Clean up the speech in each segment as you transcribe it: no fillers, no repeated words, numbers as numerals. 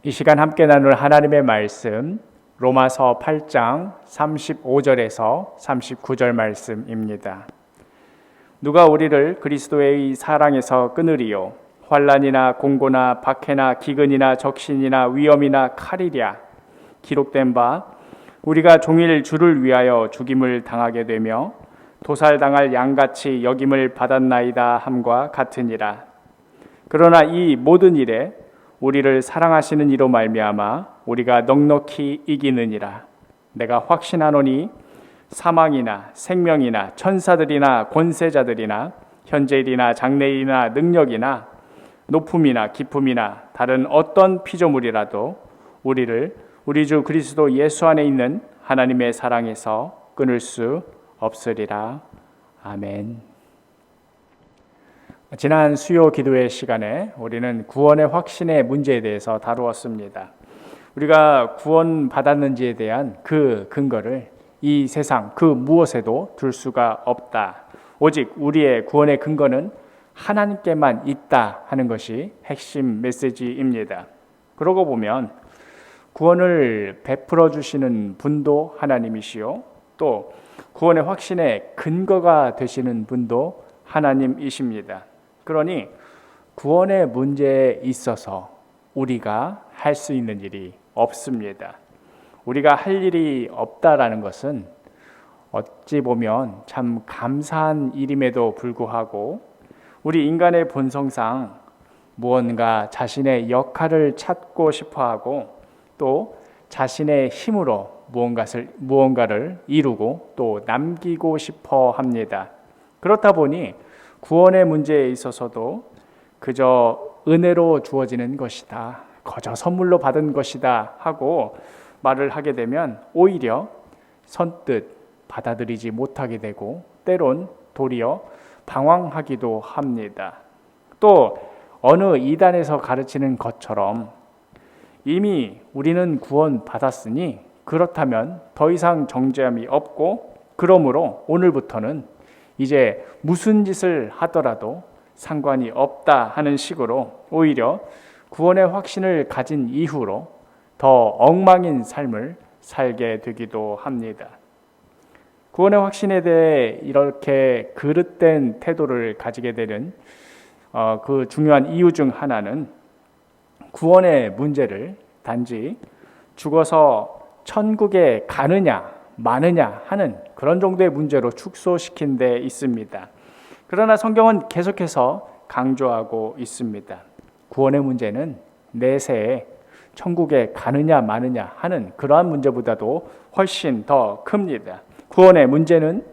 이 시간 함께 나눌 하나님의 말씀 로마서 8장 35절에서 39절 말씀입니다. 누가 우리를 그리스도의 사랑에서 끊으리요? 환난이나 공고나 박해나 기근이나 적신이나 위험이나 칼이랴. 기록된 바 우리가 종일 주를 위하여 죽임을 당하게 되며 도살당할 양같이 여김을 받았나이다 함과 같으니라. 그러나 이 모든 일에 우리를 사랑하시는 이로 말미암아 우리가 넉넉히 이기느니라. 내가 확신하노니 사망이나 생명이나 천사들이나 권세자들이나 현재일이나 장래일이나 능력이나 높음이나 깊음이나 다른 어떤 피조물이라도 우리를 우리 주 그리스도 예수 안에 있는 하나님의 사랑에서 끊을 수 없으리라. 아멘. 지난 수요 기도회 시간에 우리는 구원의 확신의 문제에 대해서 다루었습니다. 우리가 구원받았는지에 대한 그 근거를 이 세상 그 무엇에도 둘 수가 없다. 오직 우리의 구원의 근거는 하나님께만 있다 하는 것이 핵심 메시지입니다. 그러고 보면 구원을 베풀어 주시는 분도 하나님이시요, 또 구원의 확신의 근거가 되시는 분도 하나님이십니다. 그러니 구원의 문제에 있어서 우리가 할 수 있는 일이 없습니다. 우리가 할 일이 없다라는 것은 어찌 보면 참 감사한 일임에도 불구하고 우리 인간의 본성상 무언가 자신의 역할을 찾고 싶어하고 또 자신의 힘으로 무언가를 이루고 또 남기고 싶어 합니다. 그렇다 보니 구원의 문제에 있어서도 그저 은혜로 주어지는 것이다, 거저 선물로 받은 것이다 하고 말을 하게 되면 오히려 선뜻 받아들이지 못하게 되고 때론 도리어 방황하기도 합니다. 또 어느 이단에서 가르치는 것처럼 이미 우리는 구원 받았으니 그렇다면 더 이상 정죄함이 없고 그러므로 오늘부터는 이제 무슨 짓을 하더라도 상관이 없다 하는 식으로 오히려 구원의 확신을 가진 이후로 더 엉망인 삶을 살게 되기도 합니다. 구원의 확신에 대해 이렇게 그릇된 태도를 가지게 되는 그 중요한 이유 중 하나는 구원의 문제를 단지 죽어서 천국에 가느냐 마느냐 하는 그런 정도의 문제로 축소시킨 데 있습니다. 그러나 성경은 계속해서 강조하고 있습니다. 구원의 문제는 내세에 천국에 가느냐 마느냐 하는 그러한 문제보다도 훨씬 더 큽니다. 구원의 문제는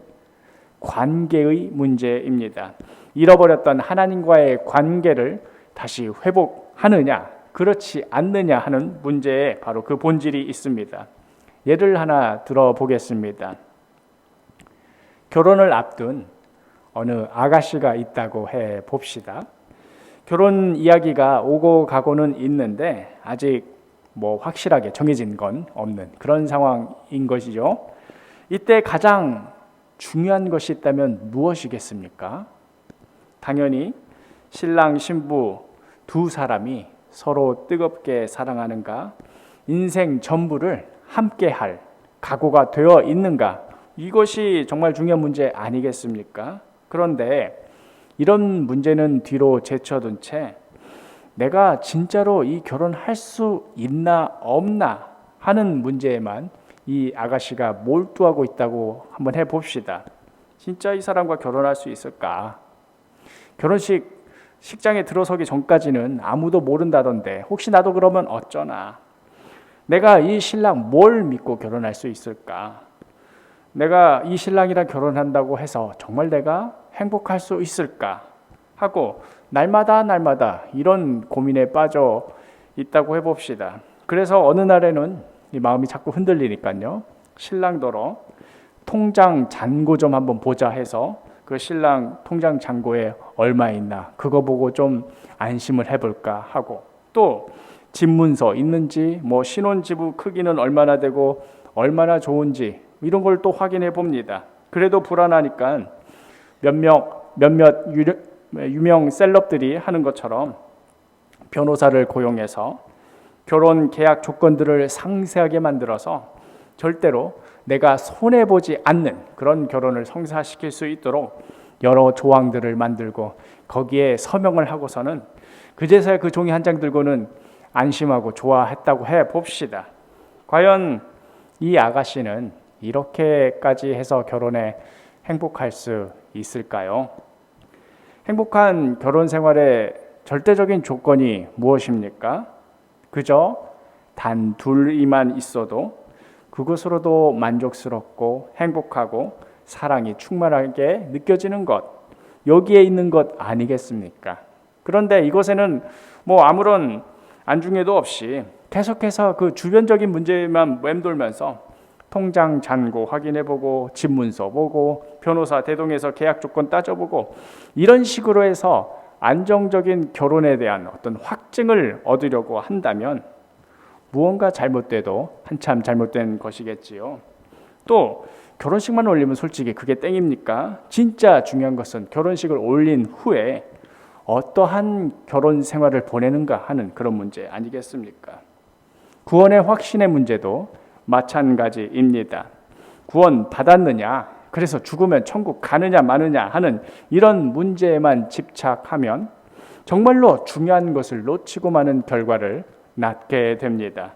관계의 문제입니다. 잃어버렸던 하나님과의 관계를 다시 회복하느냐 그렇지 않느냐 하는 문제에 바로 그 본질이 있습니다. 예를 하나 들어보겠습니다. 결혼을 앞둔 어느 아가씨가 있다고 해 봅시다. 결혼 이야기가 오고 가고는 있는데 아직 확실하게 정해진 건 없는 그런 상황인 것이죠. 이때 가장 중요한 것이 있다면 무엇이겠습니까? 당연히 신랑 신부 두 사람이 서로 뜨겁게 사랑하는가, 인생 전부를 함께할 각오가 되어 있는가, 이것이 정말 중요한 문제 아니겠습니까? 그런데 이런 문제는 뒤로 제쳐둔 채 내가 진짜로 이 결혼할 수 있나 없나 하는 문제에만 이 아가씨가 몰두하고 있다고 한번 해봅시다. 진짜 이 사람과 결혼할 수 있을까? 식장에 들어서기 전까지는 아무도 모른다던데 혹시 나도 그러면 어쩌나? 내가 이 신랑 뭘 믿고 결혼할 수 있을까? 내가 이 신랑이랑 결혼한다고 해서 정말 내가 행복할 수 있을까? 하고 날마다 이런 고민에 빠져 있다고 해봅시다. 그래서 어느 날에는 이 마음이 자꾸 흔들리니까요. 신랑더러 통장 잔고 좀 한번 보자 해서 그 신랑 통장 잔고에 얼마 있나 그거 보고 좀 안심을 해볼까 하고 또 집문서 있는지 신혼지부 크기는 얼마나 되고 얼마나 좋은지 이런 걸 또 확인해 봅니다. 그래도 불안하니까 몇몇 유명 셀럽들이 하는 것처럼 변호사를 고용해서 결혼 계약 조건들을 상세하게 만들어서 절대로 내가 손해보지 않는 그런 결혼을 성사시킬 수 있도록 여러 조항들을 만들고 거기에 서명을 하고서는 그제서야 그 종이 한 장 들고는 안심하고 좋아했다고 해 봅시다. 과연 이 아가씨는 이렇게까지 해서 결혼에 행복할 수 있을까요? 행복한 결혼 생활의 절대적인 조건이 무엇입니까? 그저 단 둘이만 있어도 그것으로도 만족스럽고 행복하고 사랑이 충만하게 느껴지는 것, 여기에 있는 것 아니겠습니까? 그런데 이곳에는 뭐 아무런 안중에도 없이 계속해서 그 주변적인 문제만 맴돌면서 통장 잔고 확인해보고 집문서 보고 변호사 대동해서 계약 조건 따져보고 이런 식으로 해서 안정적인 결혼에 대한 어떤 확증을 얻으려고 한다면 무언가 잘못돼도 한참 잘못된 것이겠지요. 또 결혼식만 올리면 솔직히 그게 땡입니까? 진짜 중요한 것은 결혼식을 올린 후에 어떠한 결혼 생활을 보내는가 하는 그런 문제 아니겠습니까? 구원의 확신의 문제도 마찬가지입니다. 구원 받았느냐, 그래서 죽으면 천국 가느냐 마느냐 하는 이런 문제에만 집착하면 정말로 중요한 것을 놓치고 마는 결과를 낳게 됩니다.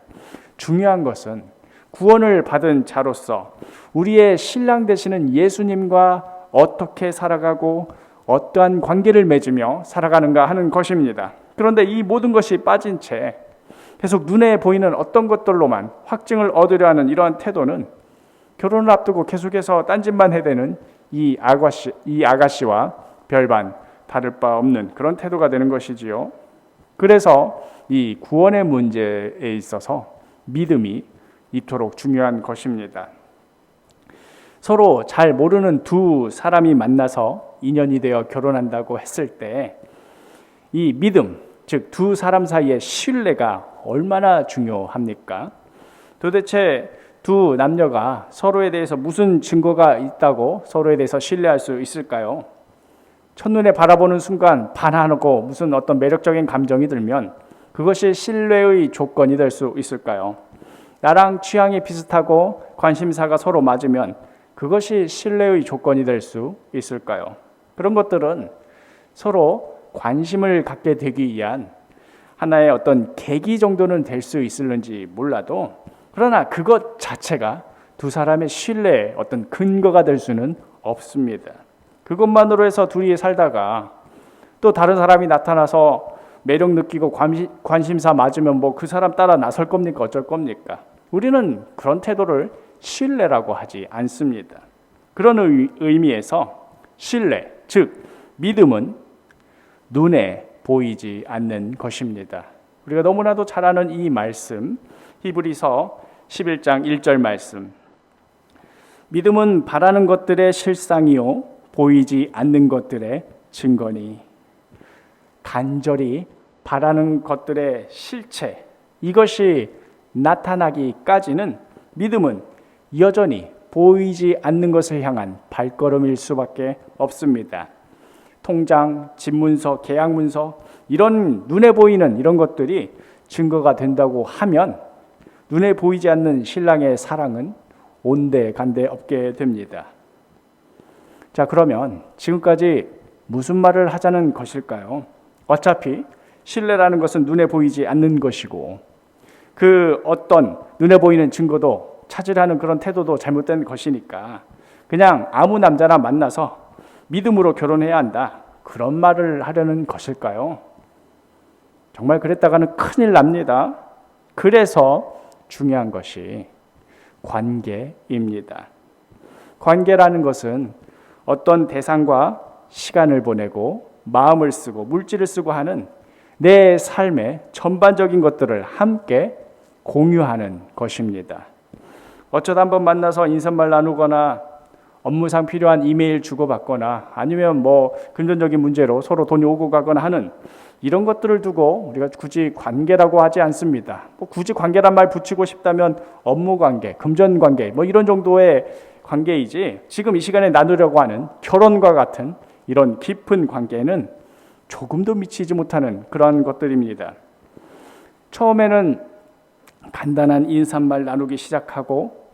중요한 것은 구원을 받은 자로서 우리의 신랑 되시는 예수님과 어떻게 살아가고 어떠한 관계를 맺으며 살아가는가 하는 것입니다. 그런데 이 모든 것이 빠진 채 계속 눈에 보이는 어떤 것들로만 확증을 얻으려 하는 이러한 태도는 결혼을 앞두고 계속해서 딴짓만 해대는 이 아가씨와 별반 다를 바 없는 그런 태도가 되는 것이지요. 그래서 이 구원의 문제에 있어서 믿음이 이토록 중요한 것입니다. 서로 잘 모르는 두 사람이 만나서 인연이 되어 결혼한다고 했을 때 이 믿음, 즉 두 사람 사이의 신뢰가 얼마나 중요합니까? 도대체 두 남녀가 서로에 대해서 무슨 증거가 있다고 서로에 대해서 신뢰할 수 있을까요? 첫눈에 바라보는 순간 반하고 무슨 어떤 매력적인 감정이 들면 그것이 신뢰의 조건이 될 수 있을까요? 나랑 취향이 비슷하고 관심사가 서로 맞으면 그것이 신뢰의 조건이 될 수 있을까요? 그런 것들은 서로 관심을 갖게 되기 위한 하나의 어떤 계기 정도는 될 수 있을는지 몰라도 그러나 그것 자체가 두 사람의 신뢰의 어떤 근거가 될 수는 없습니다. 그것만으로 해서 둘이 살다가 또 다른 사람이 나타나서 매력 느끼고 관심사 맞으면 뭐 그 사람 따라 나설 겁니까? 어쩔 겁니까? 우리는 그런 태도를 신뢰라고 하지 않습니다. 그런 의미에서 신뢰, 즉 믿음은 눈에 보이지 않는 것입니다. 우리가 너무나도 잘 아는 이 말씀, 히브리서 11장 1절 말씀. 믿음은 바라는 것들의 실상이요 보이지 않는 것들의 증거니. 간절히 바라는 것들의 실체, 이것이 나타나기까지는 믿음은 여전히 보이지 않는 것을 향한 발걸음일 수밖에 없습니다. 통장, 집문서, 계약문서 이런 눈에 보이는 이런 것들이 증거가 된다고 하면 눈에 보이지 않는 신랑의 사랑은 온데간데 없게 됩니다. 자, 그러면 지금까지 무슨 말을 하자는 것일까요? 어차피 신뢰라는 것은 눈에 보이지 않는 것이고 그 어떤 눈에 보이는 증거도 찾으려는 그런 태도도 잘못된 것이니까 그냥 아무 남자나 만나서 믿음으로 결혼해야 한다. 그런 말을 하려는 것일까요? 정말 그랬다가는 큰일 납니다. 그래서 중요한 것이 관계입니다. 관계라는 것은 어떤 대상과 시간을 보내고 마음을 쓰고 물질을 쓰고 하는 내 삶의 전반적인 것들을 함께 공유하는 것입니다. 어쩌다 한번 만나서 인사말 나누거나 업무상 필요한 이메일 주고받거나 아니면 뭐 금전적인 문제로 서로 돈이 오고 가거나 하는 이런 것들을 두고 우리가 굳이 관계라고 하지 않습니다. 뭐 굳이 관계란 말 붙이고 싶다면 업무 관계, 금전 관계 뭐 이런 정도의 관계이지 지금 이 시간에 나누려고 하는 결혼과 같은 이런 깊은 관계는 조금도 미치지 못하는 그러한 것들입니다. 처음에는 간단한 인사말 나누기 시작하고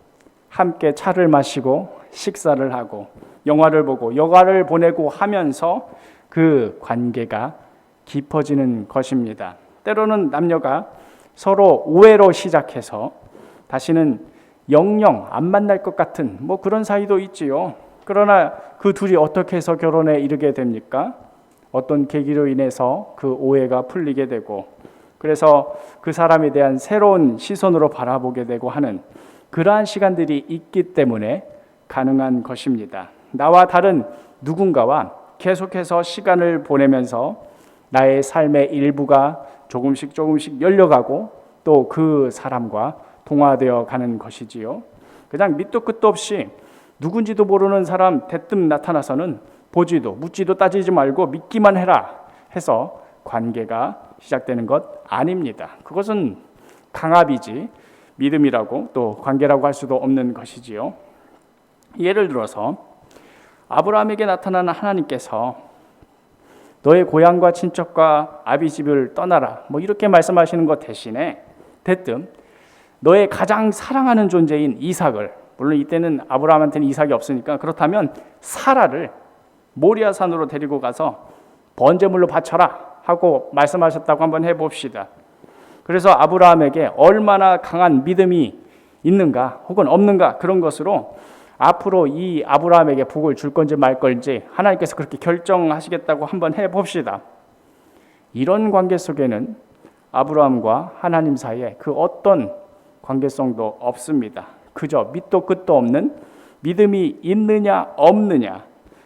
함께 차를 마시고 식사를 하고 영화를 보고 여가를 보내고 하면서 그 관계가 깊어지는 것입니다. 때로는 남녀가 서로 오해로 시작해서 다시는 영영 안 만날 것 같은 그런 사이도 있지요. 그러나 그 둘이 어떻게 해서 결혼에 이르게 됩니까? 어떤 계기로 인해서 그 오해가 풀리게 되고 그래서 그 사람에 대한 새로운 시선으로 바라보게 되고 하는 그러한 시간들이 있기 때문에 가능한 것입니다. 나와 다른 누군가와 계속해서 시간을 보내면서 나의 삶의 일부가 조금씩 열려가고 또 그 사람과 동화되어 가는 것이지요. 그냥 밑도 끝도 없이 누군지도 모르는 사람 대뜸 나타나서는 보지도 묻지도 따지지 말고 믿기만 해라 해서 관계가 시작되는 것 아닙니다. 그것은 강압이지 믿음이라고 또 관계라고 할 수도 없는 것이지요. 예를 들어서 아브라함에게 나타나는 하나님께서 너의 고향과 친척과 아비집을 떠나라 이렇게 말씀하시는 것 대신에 대뜸 너의 가장 사랑하는 존재인 이삭을, 물론 이때는 아브라함한테는 이삭이 없으니까 그렇다면 사라를 모리아산으로 데리고 가서 번제물로 바쳐라 하고 말씀하셨다고 한번 해봅시다. 그래서 아브라함에게 얼마나 강한 믿음이 있는가 혹은 없는가 그런 것으로 앞으로 이 아브라함에게 복을 줄 건지 말 건지 하나님께서 그렇게 결정하시겠다고 한번 해봅시다. 이런 관계 속에는 아브라함과 하나님 사이에 그 어떤 관계성도 없습니다. 그저 밑도 끝도 없는 믿음이 있느냐 없느냐,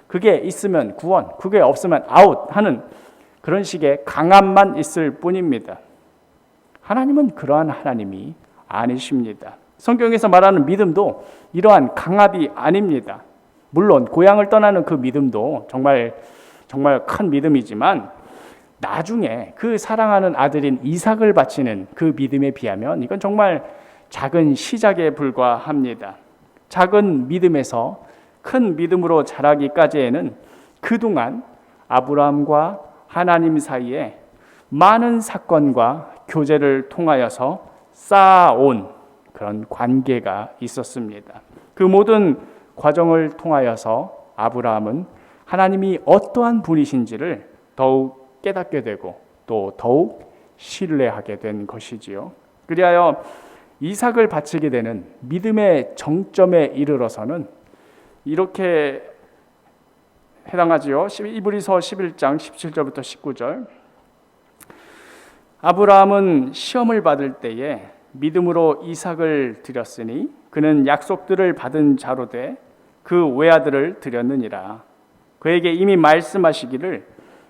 그게 있으면 구원, 그게 없으면 아웃 하는 그런 식의 강함만 있을 뿐입니다. 하나님은 그러한 하나님이 아니십니다. 성경에서 말하는 믿음도 이러한 강압이 아닙니다. 물론 고향을 떠나는 그 믿음도 정말 큰 믿음이지만 나중에 그 사랑하는 아들인 이삭을 바치는 그 믿음에 비하면 이건 정말 작은 시작에 불과합니다. 작은 믿음에서 큰 믿음으로 자라기까지에는 그동안 아브라함과 하나님 사이에 많은 사건과 교제를 통하여서 쌓아온 그런 관계가 있었습니다. 그 모든 과정을 통하여서 아브라함은 하나님이 어떠한 분이신지를 더욱 깨닫게 되고 또 더욱 신뢰하게 된 것이지요. 그리하여 이삭을 바치게 되는 믿음의 정점에 이르러서는 이렇게 해당하지요. 이브리서 11장 17절부터 19절. 아브라함은 시험을 받을 때에 믿음으로 이삭을 드렸으니 그는 약속들을 받은 자로 돼 그 외아들을 드렸느니라. 그에게 이미 말씀하시기를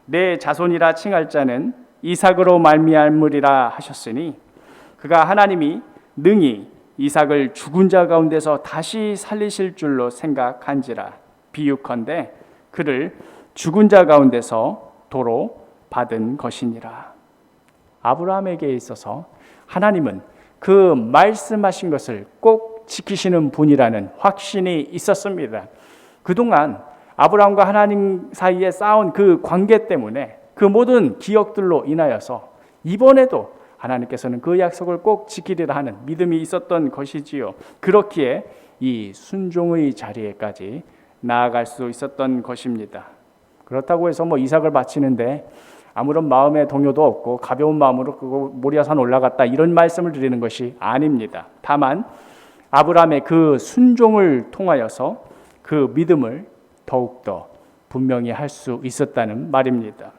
내 자손이라 칭할 자는 이삭으로 말미암으리라 하셨으니 그가 하나님이 능히 이삭을 죽은 자 가운데서 다시 살리실 줄로 생각한지라. 비유컨대 그를 죽은 자 가운데서 도로 받은 것이니라. 아브라함에게 있어서 하나님은 그 말씀하신 것을 꼭 지키시는 분이라는 확신이 있었습니다. 그동안 아브라함과 하나님 사이에 쌓은 그 관계 때문에 그 모든 기억들로 인하여서 이번에도 하나님께서는 그 약속을 꼭 지키리라 하는 믿음이 있었던 것이지요. 그렇기에 이 순종의 자리에까지 나아갈 수 있었던 것입니다. 그렇다고 해서 이삭을 바치는데 아무런 마음의 동요도 없고 가벼운 마음으로 모리아산 올라갔다 이런 말씀을 드리는 것이 아닙니다. 다만 아브라함의 그 순종을 통하여서 그 믿음을 더욱더 분명히 할 수 있었다는 말입니다.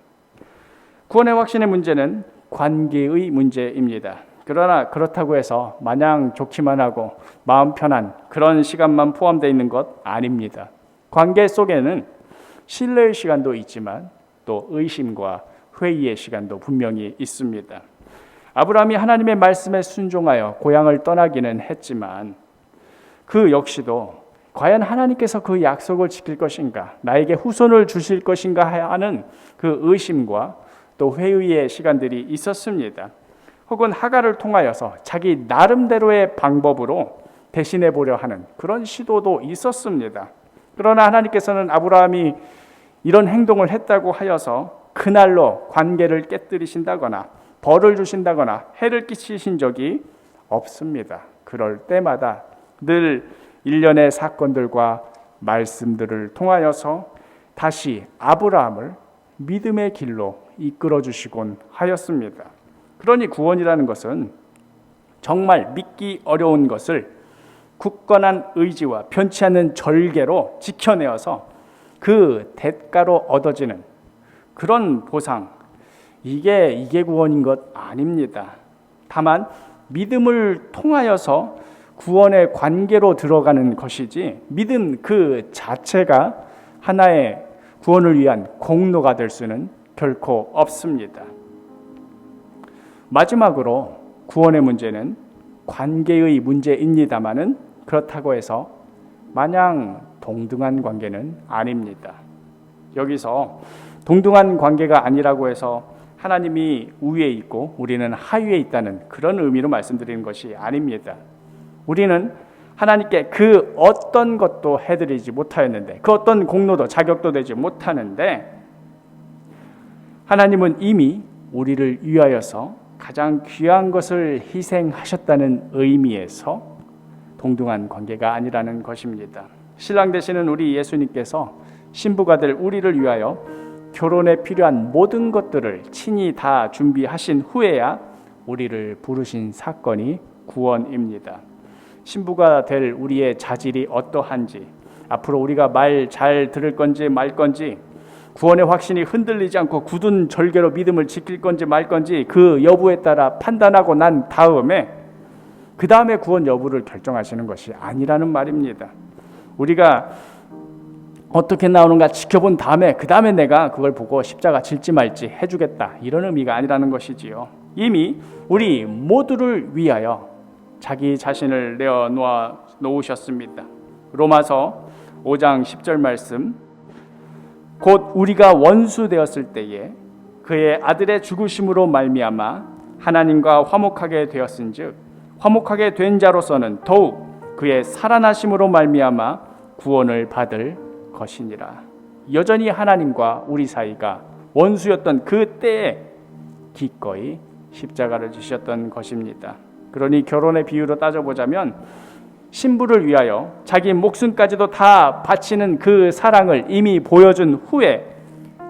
구원의 확신의 문제는 관계의 문제입니다. 그러나 그렇다고 해서 마냥 좋기만 하고 마음 편한 그런 시간만 포함되어 있는 것 아닙니다. 관계 속에는 신뢰의 시간도 있지만 또 의심과 회의의 시간도 분명히 있습니다. 아브라함이 하나님의 말씀에 순종하여 고향을 떠나기는 했지만 그 역시도 과연 하나님께서 그 약속을 지킬 것인가, 나에게 후손을 주실 것인가 하는 그 의심과 또 회의의 시간들이 있었습니다. 혹은 하갈을 통하여서 자기 나름대로의 방법으로 대신해 보려 하는 그런 시도도 있었습니다. 그러나 하나님께서는 아브라함이 이런 행동을 했다고 하여서 그날로 관계를 깨뜨리신다거나 벌을 주신다거나 해를 끼치신 적이 없습니다. 그럴 때마다 늘 일련의 사건들과 말씀들을 통하여서 다시 아브라함을 믿음의 길로 이끌어 주시곤 하였습니다. 그러니 구원이라는 것은 정말 믿기 어려운 것을 굳건한 의지와 변치 않는 절개로 지켜내어서 그 대가로 얻어지는 그런 보상, 이게 구원인 것 아닙니다. 다만 믿음을 통하여서 구원의 관계로 들어가는 것이지 믿음 그 자체가 하나의 구원을 위한 공로가 될 수는 결코 없습니다. 마지막으로 구원의 문제는 관계의 문제입니다마는 그렇다고 해서 마냥 동등한 관계는 아닙니다. 여기서 동등한 관계가 아니라고 해서 하나님이 우위에 있고 우리는 하위에 있다는 그런 의미로 말씀드리는 것이 아닙니다. 우리는 하나님께 그 어떤 것도 해드리지 못하였는데, 그 어떤 공로도 자격도 되지 못하는데, 하나님은 이미 우리를 위하여서 가장 귀한 것을 희생하셨다는 의미에서 동등한 관계가 아니라는 것입니다. 신랑 되시는 우리 예수님께서 신부가 될 우리를 위하여 결혼에 필요한 모든 것들을 친히 다 준비하신 후에야 우리를 부르신 사건이 구원입니다. 신부가 될 우리의 자질이 어떠한지, 앞으로 우리가 말 잘 들을 건지 말 건지, 구원의 확신이 흔들리지 않고 굳은 절개로 믿음을 지킬 건지 말 건지 그 여부에 따라 판단하고 난 다음에 그 다음에 구원 여부를 결정하시는 것이 아니라는 말입니다. 우리가 어떻게 나오는가 지켜본 다음에 그 다음에 내가 그걸 보고 십자가 질지 말지 해주겠다, 이런 의미가 아니라는 것이지요. 이미 우리 모두를 위하여 자기 자신을 내어 놓으셨습니다. 로마서 5장 10절 말씀, 곧 우리가 원수 되었을 때에 그의 아들의 죽으심으로 말미암아 하나님과 화목하게 되었은즉 화목하게 된 자로서는 더욱 그의 살아나심으로 말미암아 구원을 받을 것이니라. 여전히 하나님과 우리 사이가 원수였던 그 때에 기꺼이 십자가를 지셨던 것입니다. 그러니 결혼의 비유로 따져보자면 신부를 위하여 자기 목숨까지도 다 바치는 그 사랑을 이미 보여준 후에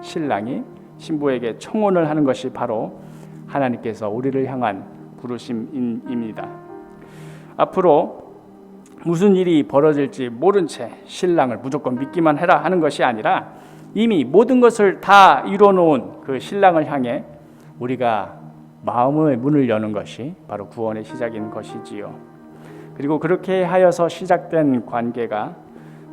신랑이 신부에게 청혼을 하는 것이 바로 하나님께서 우리를 향한 부르심입니다. 앞으로 무슨 일이 벌어질지 모른 채 신랑을 무조건 믿기만 해라 하는 것이 아니라 이미 모든 것을 다 이뤄놓은 그 신랑을 향해 우리가 마음의 문을 여는 것이 바로 구원의 시작인 것이지요. 그리고 그렇게 하여서 시작된 관계가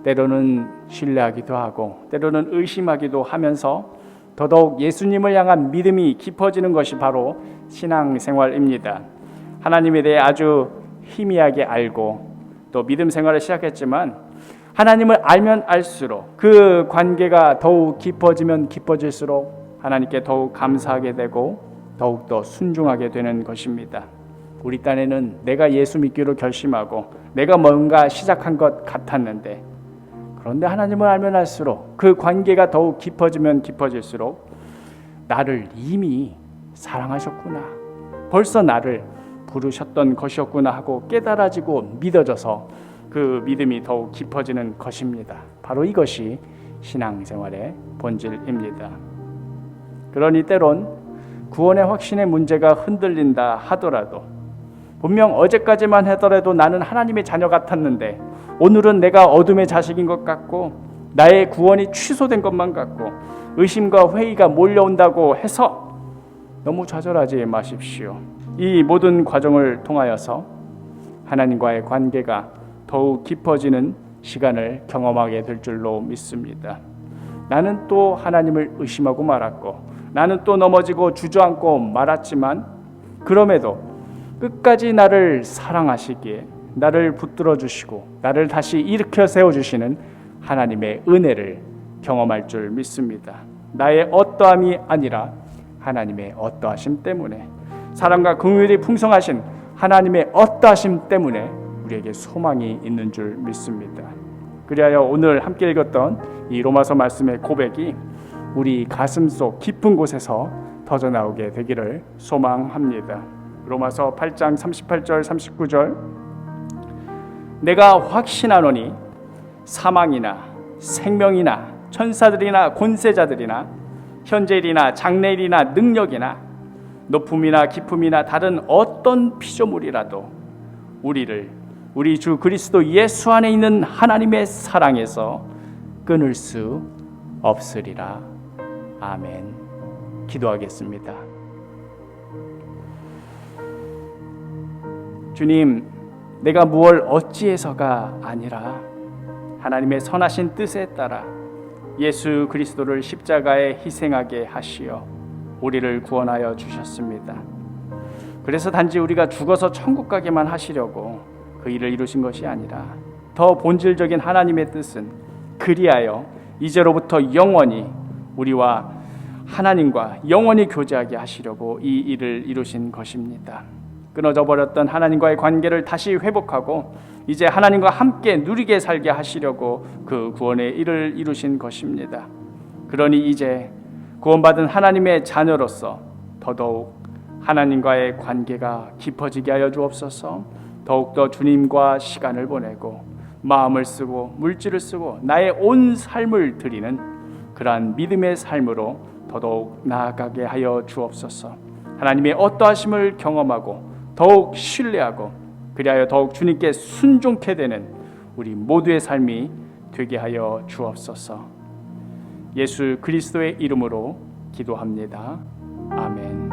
때로는 신뢰하기도 하고 때로는 의심하기도 하면서 더더욱 예수님을 향한 믿음이 깊어지는 것이 바로 신앙생활입니다. 하나님에 대해 아주 희미하게 알고 또 믿음 생활을 시작했지만 하나님을 알면 알수록 그 관계가 더욱 깊어지면 깊어질수록 하나님께 더욱 감사하게 되고 더욱더 순종하게 되는 것입니다. 우리 딴에는 내가 예수 믿기로 결심하고 내가 뭔가 시작한 것 같았는데, 그런데 하나님을 알면 알수록 그 관계가 더욱 깊어지면 깊어질수록 나를 이미 사랑하셨구나, 벌써 나를 부르셨던 것이었구나 하고 깨달아지고 믿어져서 그 믿음이 더욱 깊어지는 것입니다. 바로 이것이 신앙생활의 본질입니다. 그러니 때론 구원의 확신의 문제가 흔들린다 하더라도, 분명 어제까지만 하더라도 나는 하나님의 자녀 같았는데 오늘은 내가 어둠의 자식인 것 같고 나의 구원이 취소된 것만 같고 의심과 회의가 몰려온다고 해서 너무 좌절하지 마십시오. 이 모든 과정을 통하여서 하나님과의 관계가 더욱 깊어지는 시간을 경험하게 될 줄로 믿습니다. 나는 또 하나님을 의심하고 말았고 나는 또 넘어지고 주저앉고 말았지만 그럼에도 끝까지 나를 사랑하시기에 나를 붙들어 주시고 나를 다시 일으켜 세워주시는 하나님의 은혜를 경험할 줄 믿습니다. 나의 어떠함이 아니라 하나님의 어떠하심 때문에, 사랑과 긍휼이 풍성하신 하나님의 어떠하심 때문에 우리에게 소망이 있는 줄 믿습니다. 그리하여 오늘 함께 읽었던 이 로마서 말씀의 고백이 우리 가슴속 깊은 곳에서 터져나오게 되기를 소망합니다. 로마서 8장 38절 39절 내가 확신하노니 사망이나 생명이나 천사들이나 권세자들이나 현재일이나 장래일이나 능력이나 높음이나 깊음이나 다른 어떤 피조물이라도 우리를 우리 주 그리스도 예수 안에 있는 하나님의 사랑에서 끊을 수 없으리라. 아멘. 기도하겠습니다. 주님, 내가 무얼 어찌해서가 아니라 하나님의 선하신 뜻에 따라 예수 그리스도를 십자가에 희생하게 하시어 우리를 구원하여 주셨습니다. 그래서 단지 우리가 죽어서 천국 가게만 하시려고 그 일을 이루신 것이 아니라 더 본질적인 하나님의 뜻은 그리하여 이제로부터 영원히 우리와 하나님과 영원히 교제하게 하시려고 이 일을 이루신 것입니다. 끊어져 버렸던 하나님과의 관계를 다시 회복하고 이제 하나님과 함께 누리게 살게 하시려고 그 구원의 일을 이루신 것입니다. 그러니 이제 구원받은 하나님의 자녀로서 더더욱 하나님과의 관계가 깊어지게 하여 주옵소서. 더욱더 주님과 시간을 보내고 마음을 쓰고 물질을 쓰고 나의 온 삶을 드리는 그러한 믿음의 삶으로 더더욱 나아가게 하여 주옵소서. 하나님의 어떠하심을 경험하고 더욱 신뢰하고 그리하여 더욱 주님께 순종케 되는 우리 모두의 삶이 되게 하여 주옵소서. 예수 그리스도의 이름으로 기도합니다. 아멘.